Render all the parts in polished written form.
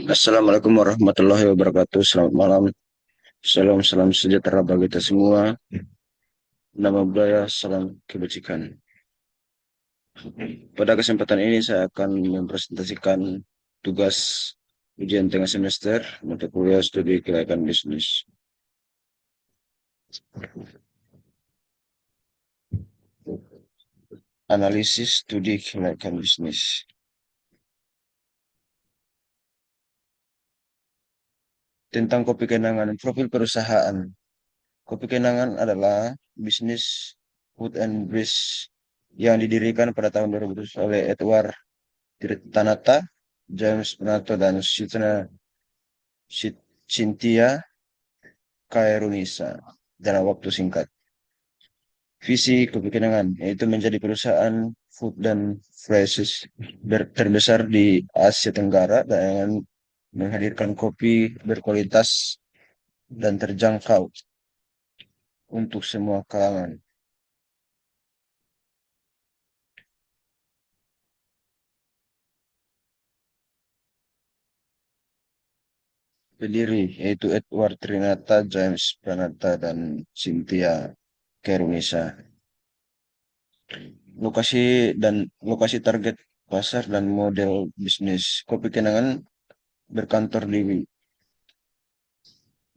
Assalamualaikum warahmatullahi wabarakatuh. Selamat malam. Salam salam sejahtera bagi kita semua. Nama budaya, salam kebajikan. Pada kesempatan ini saya akan mempresentasikan tugas ujian tengah semester mata kuliah studi kelayakan bisnis. Analisis studi kelayakan bisnis. Tentang kopi kenangan profil perusahaan. Kopi kenangan adalah bisnis food and beverage yang didirikan pada tahun 2000 oleh Edward Tirtanata, James Donato, dan Cynthia Kairunisa dalam waktu singkat. Visi kebikenangan yaitu menjadi perusahaan food dan fresh terbesar di Asia Tenggara dengan menghadirkan kopi berkualitas dan terjangkau untuk semua kalangan. Pendiri yaitu Edward Trinata, James Pranata, dan Cynthia Kerunisa. Lokasi dan lokasi target pasar dan model bisnis. Kopi Kenangan berkantor di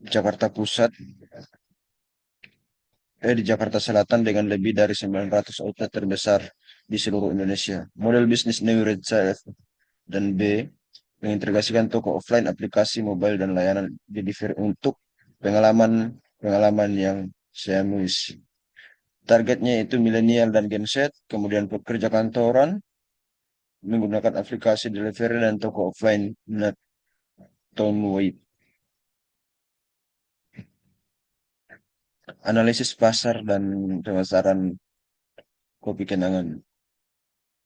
Jakarta Pusat, di Jakarta Selatan dengan lebih dari 900 outlet terbesar di seluruh Indonesia. Model bisnis New Retail dan B mengintegrasikan toko offline, aplikasi mobile, dan layanan delivery untuk pengalaman yang seamless. Targetnya itu milenial dan Gen Z, kemudian pekerja kantoran menggunakan aplikasi delivery dan toko offline nationwide. Analisis pasar dan pemasaran kopi kenangan.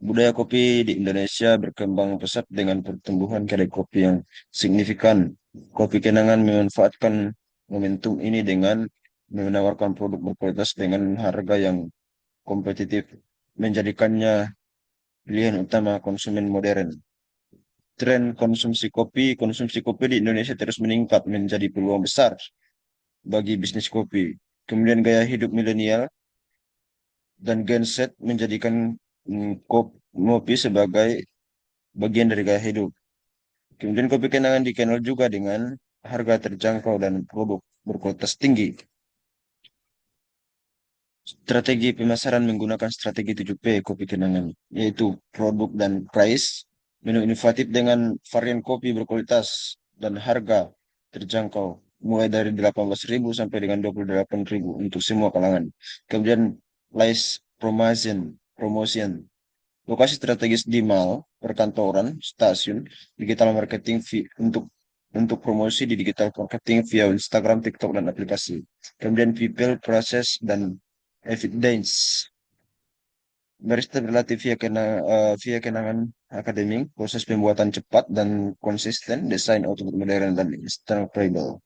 Budaya kopi di Indonesia berkembang pesat dengan pertumbuhan kedai kopi yang signifikan. Kopi kenangan memanfaatkan momentum ini dengan menawarkan produk berkualitas dengan harga yang kompetitif, menjadikannya pilihan utama konsumen modern. Tren konsumsi kopi di Indonesia terus meningkat menjadi peluang besar bagi bisnis kopi. Kemudian gaya hidup milenial dan Gen Z menjadikan kopi sebagai bagian dari gaya hidup. Kemudian kopi kenangan dikenal juga dengan harga terjangkau dan produk berkualitas tinggi. Strategi pemasaran menggunakan strategi 7P kopi kenangan, yaitu produk dan price, menu inovatif dengan varian kopi berkualitas dan harga terjangkau, mulai dari 18.000 sampai dengan 28.000 untuk semua kalangan. Kemudian promotion, lokasi strategis di mall, perkantoran, stasiun, digital marketing untuk promosi di digital marketing via Instagram, TikTok, dan aplikasi. Kemudian people, process, dan evidence. Barista berlatih via kenangan akademik, proses pembuatan cepat dan konsisten, desain output modern dan instagramable.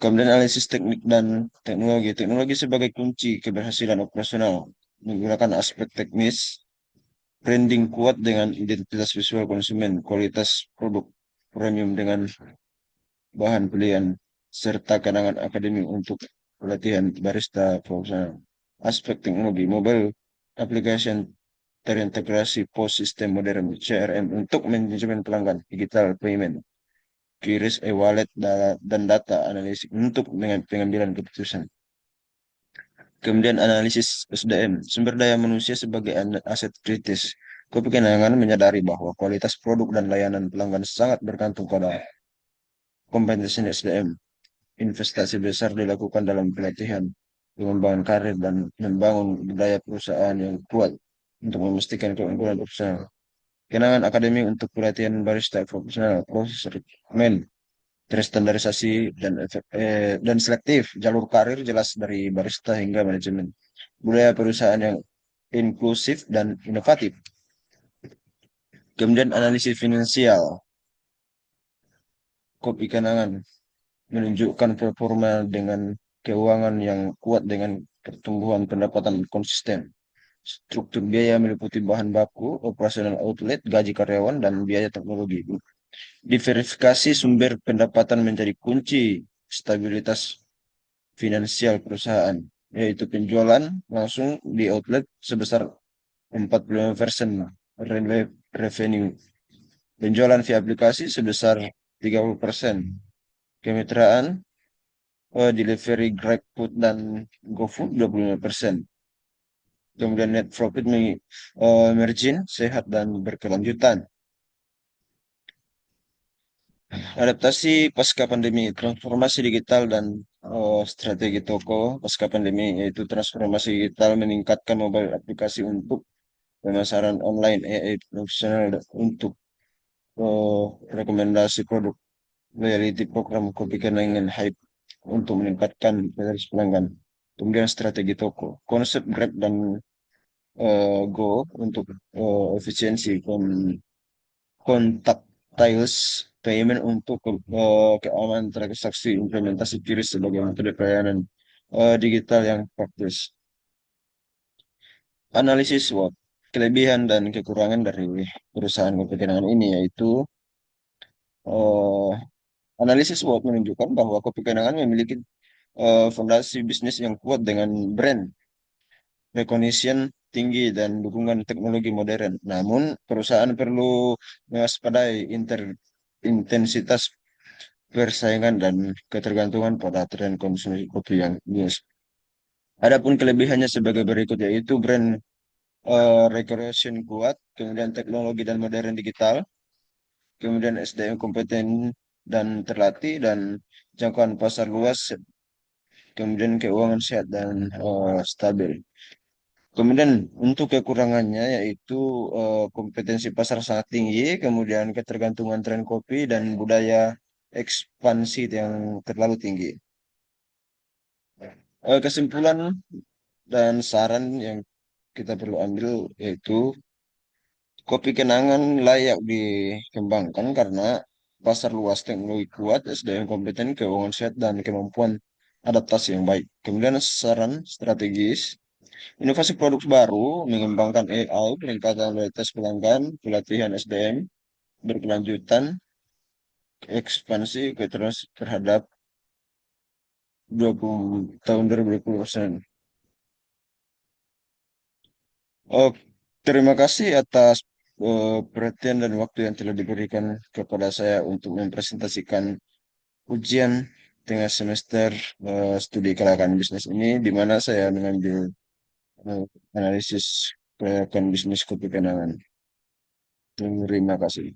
Kemudian analisis teknik dan teknologi. Teknologi sebagai kunci keberhasilan operasional menggunakan aspek teknis, branding kuat dengan identitas visual konsumen, kualitas produk premium dengan bahan pilihan, serta kenangan akademik untuk pelatihan barista profesional. Aspek teknologi, mobile application terintegrasi post system modern CRM untuk manajemen pelanggan, digital payment, QRIS e-wallet, dan data analisis untuk pengambilan keputusan. Kemudian analisis SDM, sumber daya manusia sebagai aset kritis. Kopi Kenangan menyadari bahwa kualitas produk dan layanan pelanggan sangat bergantung pada kompetensi SDM. Investasi besar dilakukan dalam pelatihan, pengembangan karir, dan membangun budaya perusahaan yang kuat untuk memastikan keunggulan profesional. Kenangan akademi untuk pelatihan barista profesional, proses rekrutmen, terstandarisasi dan selektif, jalur karir jelas dari barista hingga manajemen. Budaya perusahaan yang inklusif dan inovatif. Kemudian analisis finansial, Kopi Kenangan menunjukkan performa dengan keuangan yang kuat dengan pertumbuhan pendapatan konsisten. Struktur biaya meliputi bahan baku, operasional outlet, gaji karyawan, dan biaya teknologi. Diverifikasi sumber pendapatan menjadi kunci stabilitas finansial perusahaan, yaitu penjualan langsung di outlet sebesar 45% revenue, penjualan via aplikasi sebesar 30%, kemitraan, delivery GrabFood dan GoFood 25%. Kemudian net profit margin sehat dan berkelanjutan. Adaptasi pasca pandemi, transformasi digital dan strategi toko pasca pandemi, yaitu transformasi digital meningkatkan mobile aplikasi untuk pemasaran online, AI profesional untuk eh, rekomendasi produk, loyalty program, kopi kenangan hype untuk meningkatkan loyalitas pelanggan. Kemudian strategi toko, konsep Grab dan Go untuk efisiensi, kontak tiles payment untuk keamanan transaksi, implementasi QRIS sebagai metode pelayanan digital yang praktis. Analisis SWOT, kelebihan dan kekurangan dari perusahaan kopi kenangan ini yaitu eh, analisis SWOT menunjukkan bahwa kopi kenangan memiliki fondasi bisnis yang kuat dengan brand recognition tinggi dan dukungan teknologi modern. Namun, perusahaan perlu mewaspadai intensitas persaingan dan ketergantungan pada tren konsumsi kopi yang bias. Adapun kelebihannya sebagai berikut yaitu brand recognition kuat, kemudian teknologi dan modern digital, kemudian SDM kompeten dan terlatih dan jangkauan pasar luas, kemudian keuangan sehat dan stabil. Kemudian untuk kekurangannya yaitu kompetensi pasar sangat tinggi, kemudian ketergantungan tren kopi dan budaya ekspansi yang terlalu tinggi. Kesimpulan dan saran yang kita perlu ambil yaitu kopi kenangan layak dikembangkan karena pasar luas, teknologi kuat, SDM kompeten, keuangan sehat, dan kemampuan adaptasi yang baik. Kemudian saran strategis, inovasi produk baru, mengembangkan AI, peningkatan loyalitas pelanggan, pelatihan SDM, berkelanjutan, ekspansi ke terus terhadap 20 tahun 2020%. Oh, terima kasih atas perhatian dan waktu yang telah diberikan kepada saya untuk mempresentasikan ujian tengah semester studi kelayakan bisnis ini, di mana saya mengambil eh, analisis kelayakan bisnis kopi kenangan. Terima kasih.